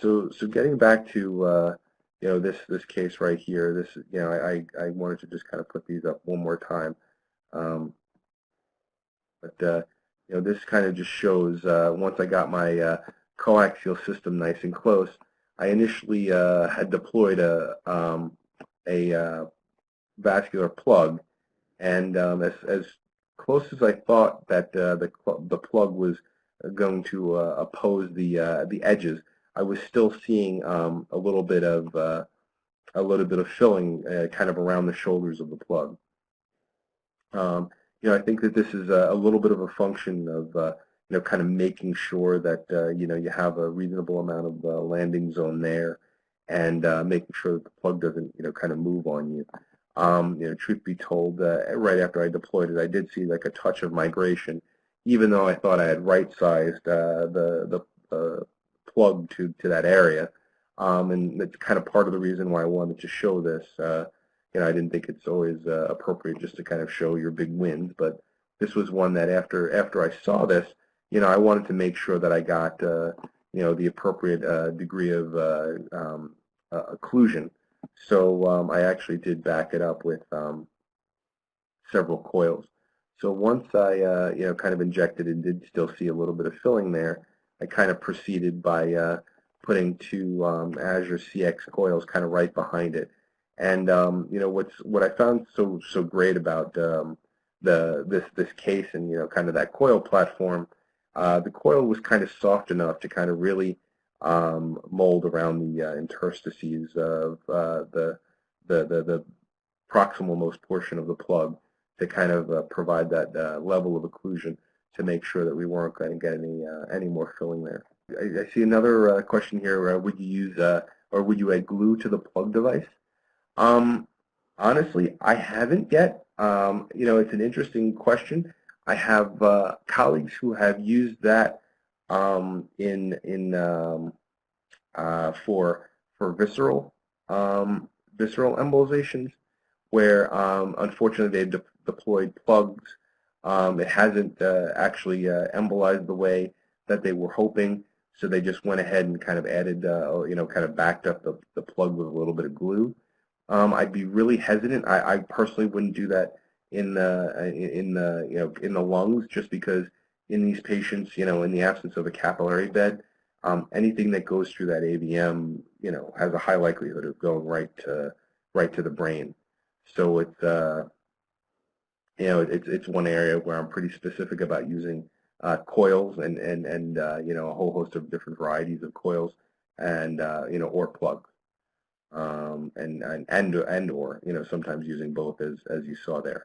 So getting back to this case right here, I wanted to just kind of put these up one more time, um, but this kind of just shows once I got my coaxial system nice and close. I initially had deployed a vascular plug, and as close as I thought that the plug was going to oppose the edges, I was still seeing a little bit of filling kind of around the shoulders of the plug. I think that this is a little bit of a function of kind of making sure that you have a reasonable amount of landing zone there, and making sure that the plug doesn't kind of move on you. Truth be told, right after I deployed it, I did see like a touch of migration, even though I thought I had right-sized the plug to that area. And that's kind of part of the reason why I wanted to show this. I didn't think it's always appropriate just to kind of show your big wins, but this was one that after I saw this, I wanted to make sure that I got the appropriate degree of occlusion. So I actually did back it up with several coils. So once I kind of injected and did still see a little bit of filling there, I kind of proceeded by putting two Azure CX coils kind of right behind it. And what I found so great about this case and kind of that coil platform, the coil was kind of soft enough to kind of really mold around the interstices of the proximal most portion of the plug to kind of provide that level of occlusion to make sure that we weren't going to get any more filling there. I see another question here. Would you use or would you add glue to the plug device? Honestly, I haven't yet. It's an interesting question. I have colleagues who have used that for visceral embolizations, where unfortunately they've deployed plugs. It hasn't actually embolized the way that they were hoping, so they just went ahead and kind of added, kind of backed up the plug with a little bit of glue. I'd be really hesitant. I personally wouldn't do that in the lungs, just because in these patients, in the absence of a capillary bed, anything that goes through that AVM, has a high likelihood of going right to the brain. So it's one area where I'm pretty specific about using coils and a whole host of different varieties of coils and or plugs. And or sometimes using both as you saw there.